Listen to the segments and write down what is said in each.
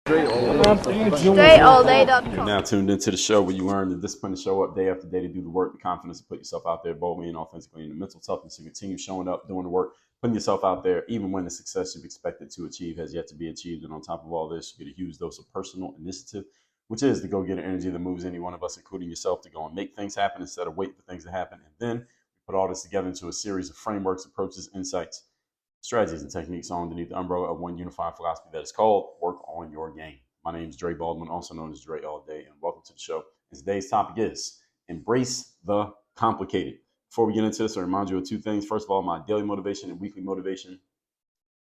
StraihtAllDay.com. You're now tuned into the show where you learn the discipline to show up day after day to do the work, the confidence to put yourself out there boldly and authentically, and the mental toughness to continue showing up, doing the work, putting yourself out there, even when the success you've expected to achieve has yet to be achieved. And on top of all this, you get a huge dose of personal initiative, which is the go-getter energy that moves any one of us, including yourself, to go and make things happen instead of wait for things to happen. And then we put all this together into a series of frameworks, approaches, insights, strategies, and techniques all underneath the umbrella of one unified philosophy that is called Work on Your Game. My name is Dre Baldwin, also known as Dre All Day, and welcome to the show. And today's topic is embrace the complicated. Before we get into this, I remind you of two things. First of all, my daily motivation and weekly motivation,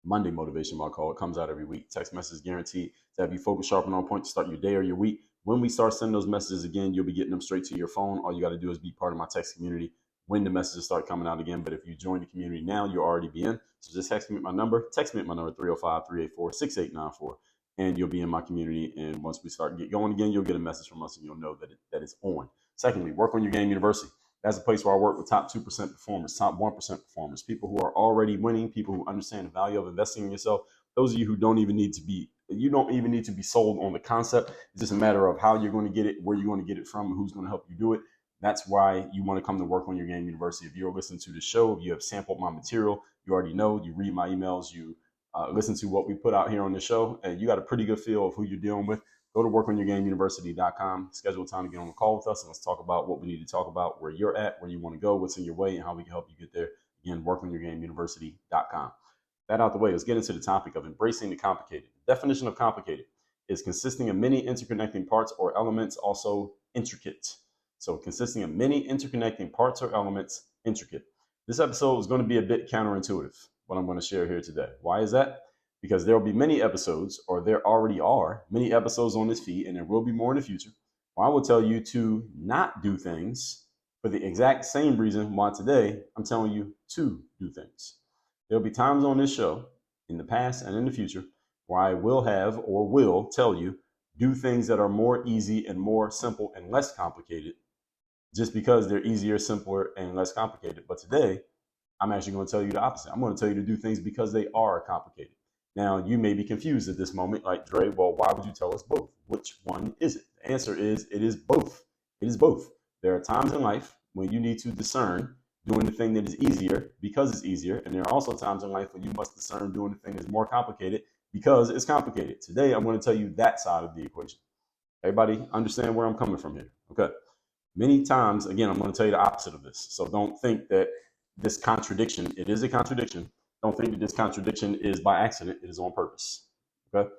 Monday motivation, I'll call it, comes out every week. Text message guaranteed to have you focused, sharp, and on point to start your day or your week. When we start sending those messages again, you'll be getting them straight to your phone. All you got to do is be part of my text community when the messages start coming out again. But if you join the community now, you'll already be in. So just text me at my number. Text me at my number, 305-384-6894. And you'll be in my community. And once we start get going again, you'll get a message from us and you'll know that it's on. Secondly, Work on Your Game University. That's a place where I work with top 2% performers, top 1% performers, people who are already winning, people who understand the value of investing in yourself. Those of you who don't even need to be sold on the concept. It's just a matter of how you're going to get it, where you're going to get it from, and who's going to help you do it. That's why you want to come to Work on Your Game University. If you're listening to the show, if you have sampled my material, you already know, you read my emails, you listen to what we put out here on the show, and you got a pretty good feel of who you're dealing with. Go to workonyourgameuniversity.com, schedule time to get on the call with us, and let's talk about what we need to talk about, where you're at, where you want to go, what's in your way, and how we can help you get there. Again, workonyourgameuniversity.com. That out the way, let's get into the topic of embracing the complicated. The definition of complicated is consisting of many interconnecting parts or elements, also intricate. So consisting of many interconnecting parts or elements, intricate. This episode is going to be a bit counterintuitive, what I'm going to share here today. Why is that? Because there will be many episodes, or there already are many episodes on this feed, and there will be more in the future, where I will tell you to not do things for the exact same reason why today I'm telling you to do things. There'll be times on this show, in the past and in the future, where I will have or will tell you, do things that are more easy and more simple and less complicated, just because they're easier, simpler, and less complicated. But today, I'm actually going to tell you the opposite. I'm going to tell you to do things because they are complicated. Now, you may be confused at this moment, like, Dre, well, why would you tell us both? Which one is it? The answer is, it is both. It is both. There are times in life when you need to discern doing the thing that is easier because it's easier. And there are also times in life when you must discern doing the thing that's more complicated because it's complicated. Today, I'm going to tell you that side of the equation. Everybody understand where I'm coming from here? Okay. Many times, again, I'm going to tell you the opposite of this. So don't think that this contradiction, it is a contradiction. Don't think that this contradiction is by accident. It is on purpose. Okay.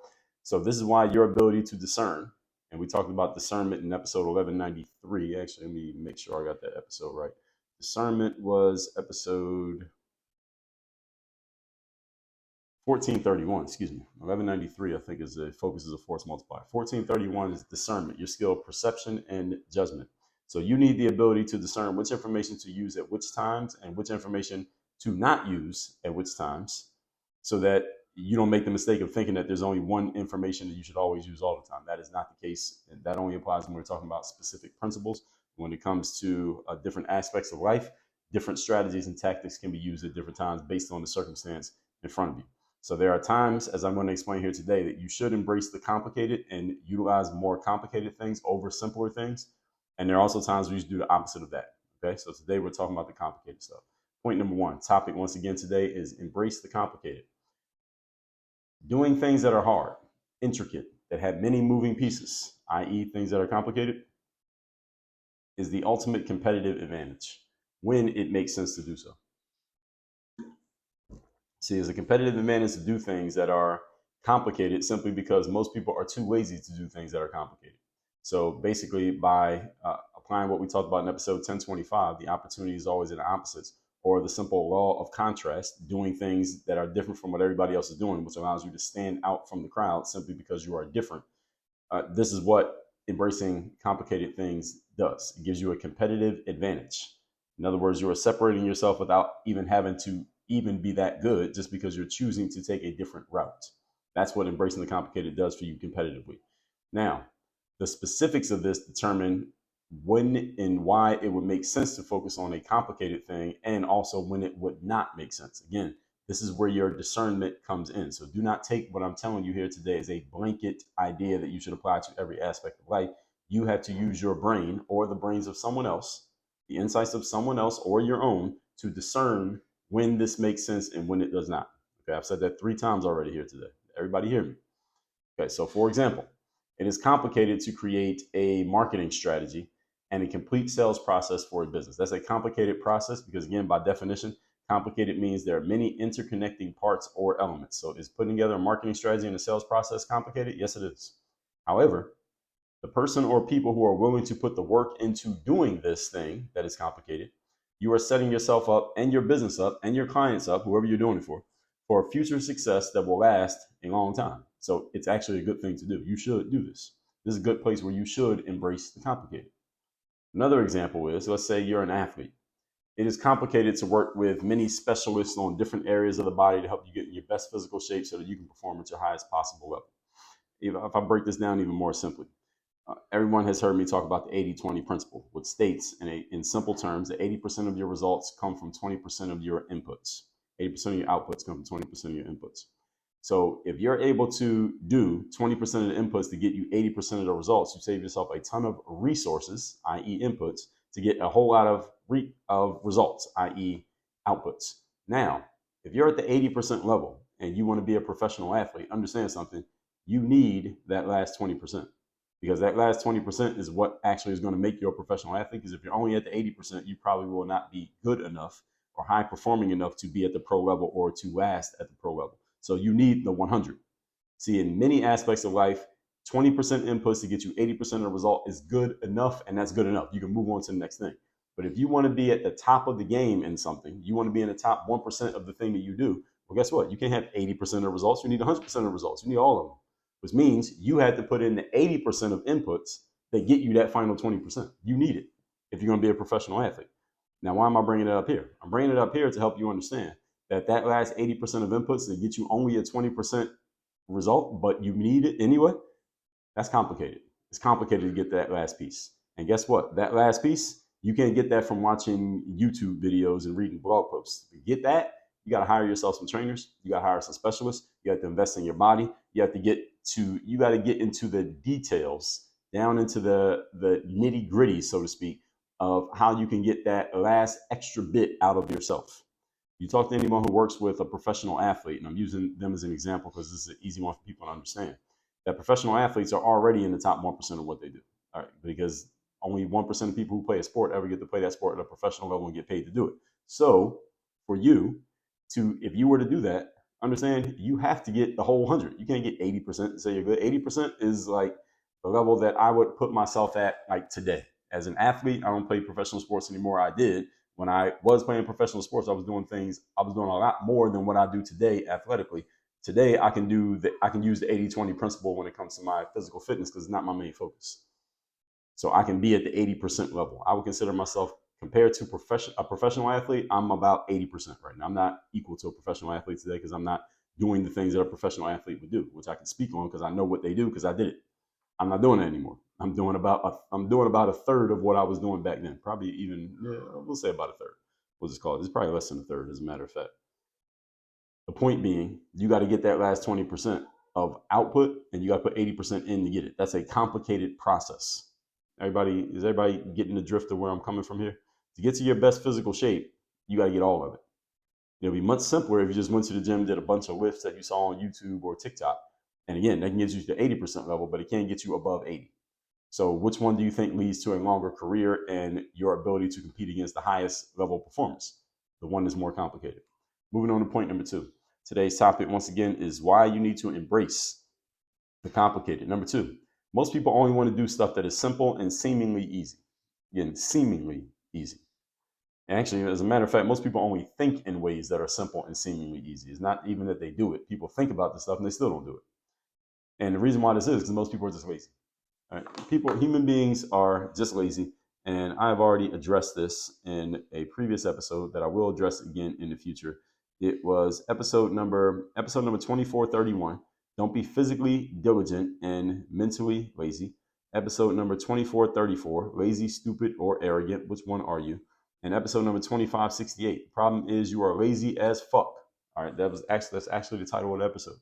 So this is why your ability to discern, and we talked about discernment in episode 1193. Actually, let me make sure I got that episode right. Discernment was episode 1431, excuse me. 1193, I think, is the focus is a force multiplier. 1431 is discernment, your skill, perception, and judgment. So you need the ability to discern which information to use at which times and which information to not use at which times, so that you don't make the mistake of thinking that there's only one information that you should always use all the time. That is not the case. And that only applies when we're talking about specific principles. When it comes to different aspects of life, different strategies and tactics can be used at different times based on the circumstance in front of you. So there are times, as I'm going to explain here today, that you should embrace the complicated and utilize more complicated things over simpler things. And there are also times where you should do the opposite of that. Okay, so today we're talking about the complicated stuff. Point number one, topic once again today is embrace the complicated. Doing things that are hard, intricate, that have many moving pieces, i.e. things that are complicated, is the ultimate competitive advantage when it makes sense to do so. See, it's a competitive advantage to do things that are complicated simply because most people are too lazy to do things that are complicated. So basically, by applying what we talked about in episode 1025, the opportunity is always in the opposites, or the simple law of contrast, doing things that are different from what everybody else is doing, which allows you to stand out from the crowd simply because you are different. This is what embracing complicated things does. It gives you a competitive advantage. In other words, you are separating yourself without even having to even be that good, just because you're choosing to take a different route. That's what embracing the complicated does for you competitively. Now, the specifics of this determine when and why it would make sense to focus on a complicated thing, and also when it would not make sense. Again, This is where your discernment comes in. So do not take what I'm telling you here today as a blanket idea that you should apply to every aspect of life. You have to use your brain or the brains of someone else, the insights of someone else or your own, to discern when this makes sense and when it does not. Okay, I've said that 3 times already here today. Everybody hear me? Okay, so for example, it is complicated to create a marketing strategy and a complete sales process for a business. That's a complicated process because, again, by definition, complicated means there are many interconnecting parts or elements. So is putting together a marketing strategy and a sales process complicated? Yes, it is. However, the person or people who are willing to put the work into doing this thing that is complicated, you are setting yourself up and your business up and your clients up, whoever you're doing it for future success that will last a long time. So it's actually a good thing to do. You should do this. This is a good place where you should embrace the complicated. Another example is, let's say you're an athlete. It is complicated to work with many specialists on different areas of the body to help you get in your best physical shape so that you can perform at your highest possible level. If I break this down even more simply, everyone has heard me talk about the 80-20 principle, which states in simple terms that 80% of your results come from 20% of your inputs. 80% of your outputs come from 20% of your inputs. So if you're able to do 20% of the inputs to get you 80% of the results, you save yourself a ton of resources, i.e. inputs, to get a whole lot of results, i.e. outputs. Now, if you're at the 80% level and you want to be a professional athlete, understand something, you need that last 20%. Because that last 20% is what actually is going to make you a professional athlete. Because if you're only at the 80%, you probably will not be good enough or high performing enough to be at the pro level or to last at the pro level. So you need the 100. See, in many aspects of life, 20% inputs to get you 80% of the result is good enough, and that's good enough. You can move on to the next thing. But if you want to be at the top of the game in something, you want to be in the top 1% of the thing that you do, well, guess what? You can't have 80% of the results. You need 100% of the results. You need all of them, which means you had to put in the 80% of inputs that get you that final 20%. You need it if you're going to be a professional athlete. Now, why am I bringing it up here? I'm bringing it up here to help you understand that last 80% of inputs that get you only a 20% result, but you need it anyway, that's complicated. It's complicated to get that last piece. And guess what? That last piece, you can't get that from watching YouTube videos and reading blog posts. To get that, you got to hire yourself some trainers. You got to hire some specialists. You have to invest in your body. You got to get into the details, down into the nitty gritty, so to speak, of how you can get that last extra bit out of yourself. You talk to anyone who works with a professional athlete, and I'm using them as an example because this is an easy one for people to understand, that professional athletes are already in the top 1% of what they do. All right, because only 1% of people who play a sport ever get to play that sport at a professional level and get paid to do it. So for you if you were to do that, understand you have to get the whole 100. You can't get 80% and say you're good. 80% is like the level that I would put myself at like today. As an athlete, I don't play professional sports anymore. I did. When I was playing professional sports, I was doing a lot more than what I do today athletically. Today, I can use the 80-20 principle when it comes to my physical fitness because it's not my main focus. So I can be at the 80% level. I would consider myself, compared to a professional athlete, I'm about 80% right now. I'm not equal to a professional athlete today because I'm not doing the things that a professional athlete would do, which I can speak on because I know what they do because I did it. I'm not doing it anymore. I'm doing about a third of what I was doing back then. Probably even, we'll say about a third. We'll just call it. It's probably less than a third, as a matter of fact. The point being, you got to get that last 20% of output, and you got to put 80% in to get it. That's a complicated process. Is everybody getting the drift of where I'm coming from here? To get to your best physical shape, you got to get all of it. It'll be much simpler if you just went to the gym, did a bunch of lifts that you saw on YouTube or TikTok. And again, that can get you to the 80% level, but it can't get you above 80. So which one do you think leads to a longer career and your ability to compete against the highest level performance? The one that's more complicated. Moving on to point number 2. Today's topic, once again, is why you need to embrace the complicated. Number 2, most people only want to do stuff that is simple and seemingly easy. Again, seemingly easy. And actually, as a matter of fact, most people only think in ways that are simple and seemingly easy. It's not even that they do it. People think about this stuff and they still don't do it. And the reason why this is because most people are just lazy. All right? Human beings are just lazy. And I've already addressed this in a previous episode that I will address again in the future. It was episode number 2431. Don't be physically diligent and mentally lazy. Episode number 2434. Lazy, stupid, or arrogant. Which one are you? And episode number 2568. The problem is you are lazy as fuck. All right, that's actually the title of the episode.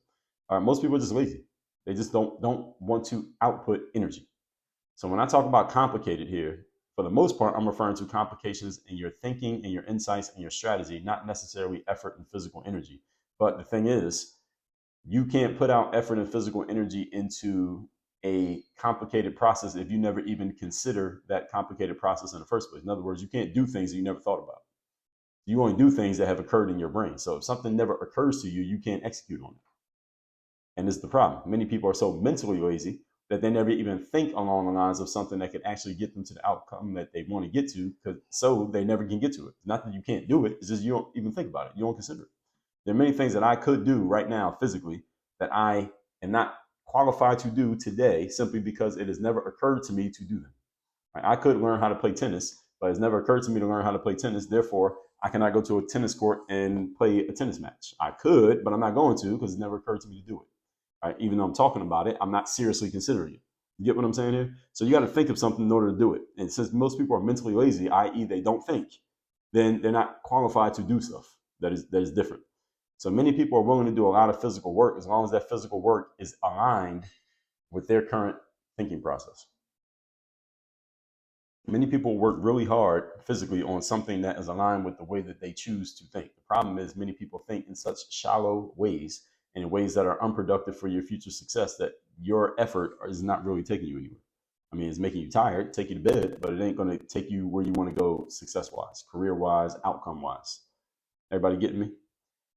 All right, most people are just lazy. They just don't want to output energy. So when I talk about complicated here, for the most part, I'm referring to complications in your thinking and your insights and your strategy, not necessarily effort and physical energy. But the thing is, you can't put out effort and physical energy into a complicated process if you never even consider that complicated process in the first place. In other words, you can't do things that you never thought about. You only do things that have occurred in your brain. So if something never occurs to you, you can't execute on it. And this is the problem. Many people are so mentally lazy that they never even think along the lines of something that could actually get them to the outcome that they want to get to, so they never can get to it. Not that you can't do it, it's just you don't even think about it. You don't consider it. There are many things that I could do right now physically that I am not qualified to do today simply because it has never occurred to me to do them. I could learn how to play tennis, but it's never occurred to me to learn how to play tennis. Therefore, I cannot go to a tennis court and play a tennis match. I could, but I'm not going to because it never occurred to me to do it. Right? Even though I'm talking about it, I'm not seriously considering it. You get what I'm saying here? So you got to think of something in order to do it. And since most people are mentally lazy, i.e., they don't think, then they're not qualified to do stuff that is different. So many people are willing to do a lot of physical work as long as that physical work is aligned with their current thinking process. Many people work really hard physically on something that is aligned with the way that they choose to think. The problem is many people think in such shallow ways and in ways that are unproductive for your future success that your effort is not really taking you anywhere. I mean, it's making you tired, take you to bed, but it ain't going to take you where you want to go success-wise, career-wise, outcome-wise. Everybody getting me?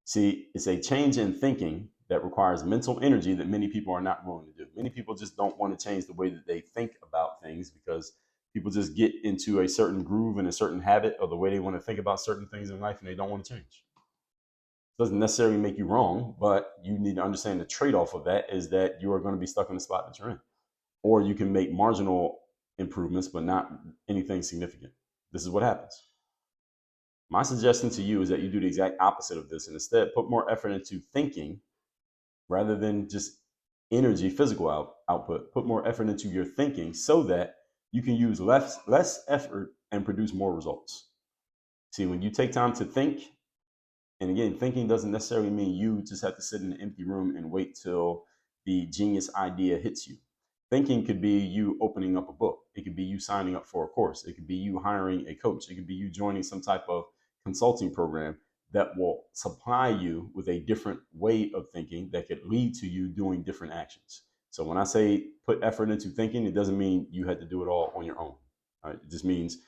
See, it's a change in thinking that requires mental energy that many people are not willing to do. Many people just don't want to change the way that they think about things because people just get into a certain groove and a certain habit of the way they want to think about certain things in life and they don't want to change. It doesn't necessarily make you wrong, but you need to understand the trade-off of that is that you are going to be stuck in the spot that you're in. Or you can make marginal improvements, but not anything significant. This is what happens. My suggestion to you is that you do the exact opposite of this and instead put more effort into thinking rather than just energy, physical output. Put more effort into your thinking so that you can use less effort and produce more results. See, when you take time to think, and again, thinking doesn't necessarily mean you just have to sit in an empty room and wait till the genius idea hits you. Thinking could be you opening up a book. It could be you signing up for a course. It could be you hiring a coach. It could be you joining some type of consulting program that will supply you with a different way of thinking that could lead to you doing different actions. So when I say put effort into thinking, it doesn't mean you had to do it all on your own. Right? It just means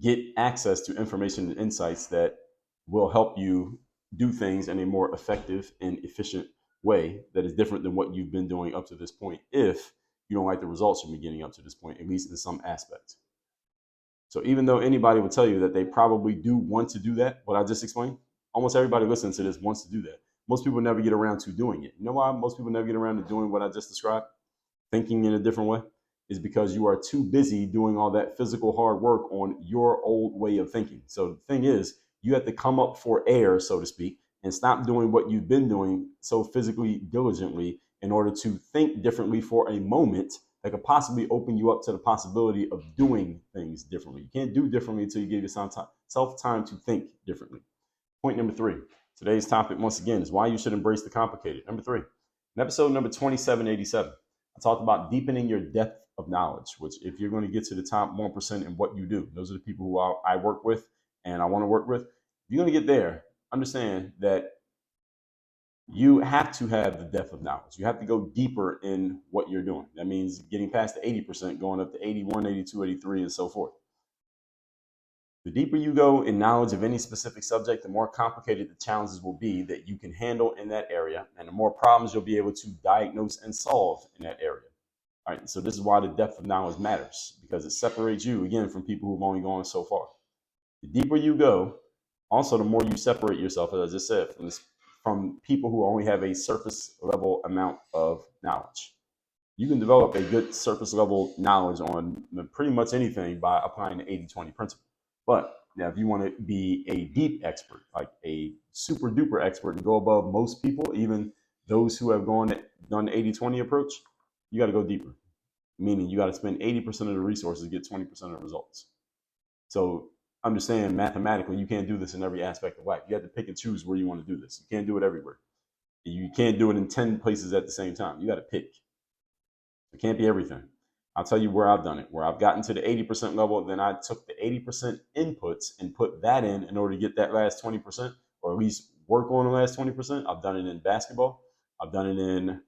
get access to information and insights that will help you do things in a more effective and efficient way that is different than what you've been doing up to this point if you don't like the results you've been getting up to this point, at least in some aspect. So even though anybody would tell you that they probably do want to do that, what I just explained, almost everybody listening to this wants to do that. Most people never get around to doing it. You know why most people never get around to doing what I just described? Thinking in a different way? Is because you are too busy doing all that physical hard work on your old way of thinking. So the thing is, you have to come up for air, so to speak, and stop doing what you've been doing so physically diligently in order to think differently for a moment that could possibly open you up to the possibility of doing things differently. You can't do differently until you give yourself time to think differently. Point number 3. Today's topic, once again, is why you should embrace the complicated. Number 3. In episode number 2787, I talked about deepening your depth of knowledge, which if you're going to get to the top 1% in what you do, those are the people who I work with and I want to work with. If you're going to get there, understand that you have to have the depth of knowledge. You have to go deeper in what you're doing. That means getting past the 80%, going up to 81, 82, 83, and so forth. The deeper you go in knowledge of any specific subject, the more complicated the challenges will be that you can handle in that area, and the more problems you'll be able to diagnose and solve in that area. All right, so this is why the depth of knowledge matters, because it separates you, again, from people who've only gone so far. The deeper you go, also the more you separate yourself, as I just said, from people who only have a surface level amount of knowledge. You can develop a good surface level knowledge on pretty much anything by applying the 80-20 principle. But now if you want to be a deep expert, like a super duper expert and go above most people, even those who have done the 80-20 approach, you got to go deeper. Meaning you got to spend 80% of the resources to get 20% of the results. So understand mathematically you can't do this in every aspect of life. You have to pick and choose where you want to do this. You can't do it everywhere. You can't do it in 10 places at the same time. You got to pick. It can't be everything. I'll tell you where I've done it, where I've gotten to the 80% level. Then I took the 80% inputs and put that in order to get that last 20%, or at least work on the last 20%. I've done it in basketball. I've done it in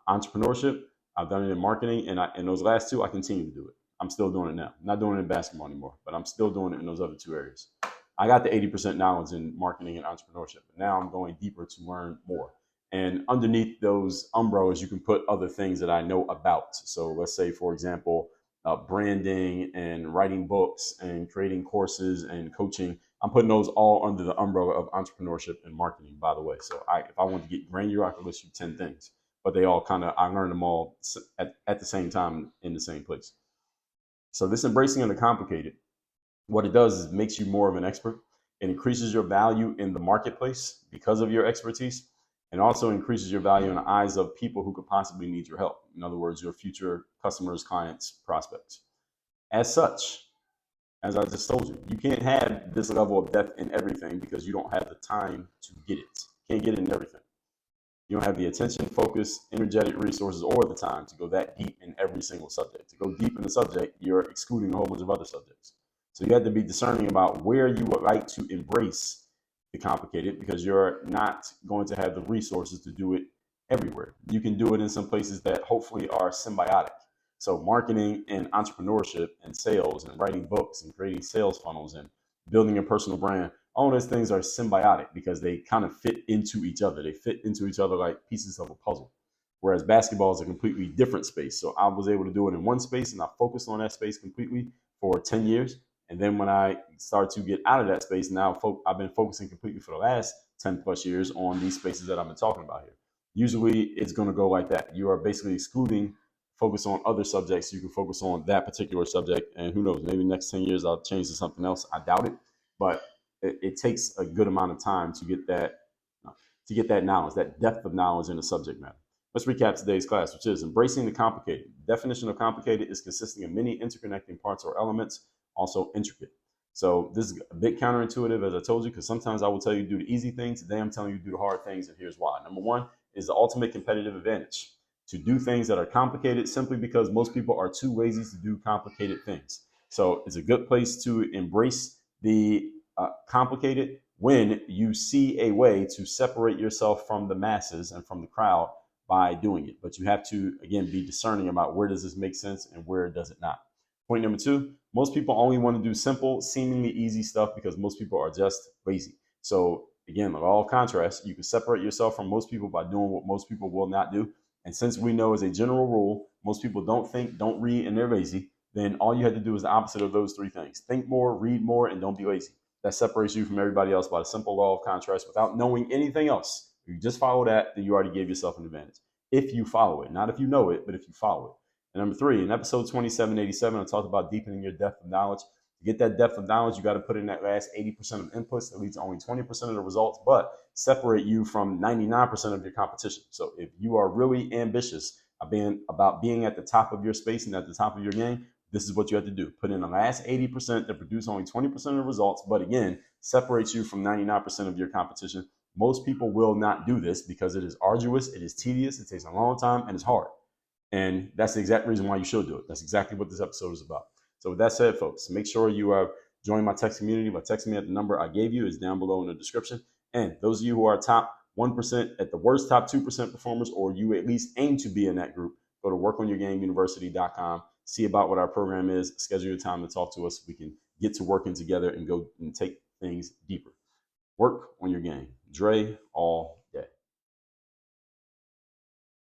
entrepreneurship. I've done it in marketing. And those last two, I continue to do it. I'm still doing it now. I'm not doing it in basketball anymore, but I'm still doing it in those other two areas. I got the 80% knowledge in marketing and entrepreneurship, but now I'm going deeper to learn more. And underneath those umbrellas, you can put other things that I know about. So let's say, for example, branding and writing books and creating courses and coaching. I'm putting those all under the umbrella of entrepreneurship and marketing, by the way. So if I want to get granular, I could list you 10 things, but they all I learned them all at the same time in the same place. So this embracing of the complicated, what it does is it makes you more of an expert. It increases your value in the marketplace because of your expertise, and also increases your value in the eyes of people who could possibly need your help. In other words, your future customers, clients, prospects. As such, as I just told you, you can't have this level of depth in everything because you don't have the time to get it. You can't get it in everything. You don't have the attention, focus, energetic resources, or the time to go that deep in every single subject. To go deep in the subject, you're excluding a whole bunch of other subjects. So you have to be discerning about where you would like to embrace the complicated, because you're not going to have the resources to do it everywhere. You can do it in some places that hopefully are symbiotic. So marketing and entrepreneurship and sales and writing books and creating sales funnels and building a personal brand, all those things are symbiotic because they kind of fit into each other. They fit into each other like pieces of a puzzle. Whereas basketball is a completely different space. So I was able to do it in one space and I focused on that space completely for 10 years. And then when I start to get out of that space, now I've been focusing completely for the last 10 plus years on these spaces that I've been talking about here. Usually it's going to go like that. You are basically excluding focus on other subjects. You can focus on that particular subject. And who knows, maybe next 10 years I'll change to something else. I doubt it. But it takes a good amount of time to get that knowledge, that depth of knowledge in the subject matter. Let's recap today's class, which is embracing the complicated. The definition of complicated is consisting of many interconnecting parts or elements, also intricate. So this is a bit counterintuitive, as I told you, because sometimes I will tell you to do the easy things. Today I'm telling you to do the hard things, and here's why. Number one is the ultimate competitive advantage. To do things that are complicated simply because most people are too lazy to do complicated things. So it's a good place to embrace the complicated when you see a way to separate yourself from the masses and from the crowd by doing it. But you have to, again, be discerning about where does this make sense and where does it not. Point number two, most people only want to do simple, seemingly easy stuff because most people are just lazy. So again, like all contrast, you can separate yourself from most people by doing what most people will not do. And since we know as a general rule, most people don't think, don't read, and they're lazy, then all you have to do is the opposite of those three things. Think more, read more, and don't be lazy. That separates you from everybody else by the simple law of contrast without knowing anything else. If you just follow that, then you already gave yourself an advantage. If you follow it, not if you know it, but if you follow it. And number three, in episode 2787, I talked about deepening your depth of knowledge. To get that depth of knowledge, you got to put in that last 80% of inputs that leads to only 20% of the results, but separate you from 99% of your competition. So if you are really ambitious about being at the top of your space and at the top of your game, this is what you have to do. Put in the last 80% that produce only 20% of the results, but again, separates you from 99% of your competition. Most people will not do this because it is arduous, it is tedious, it takes a long time, and it's hard. And that's the exact reason why you should do it. That's exactly what this episode is about. So with that said, folks, make sure you are joining my text community by texting me at the number I gave you. Is down below in the description. And those of you who are top 1%, at the worst top 2% performers, or you at least aim to be in that group, go to workonyourgameuniversity.com, see about what our program is, schedule your time to talk to us so we can get to working together and go and take things deeper. Work on your game. Dre all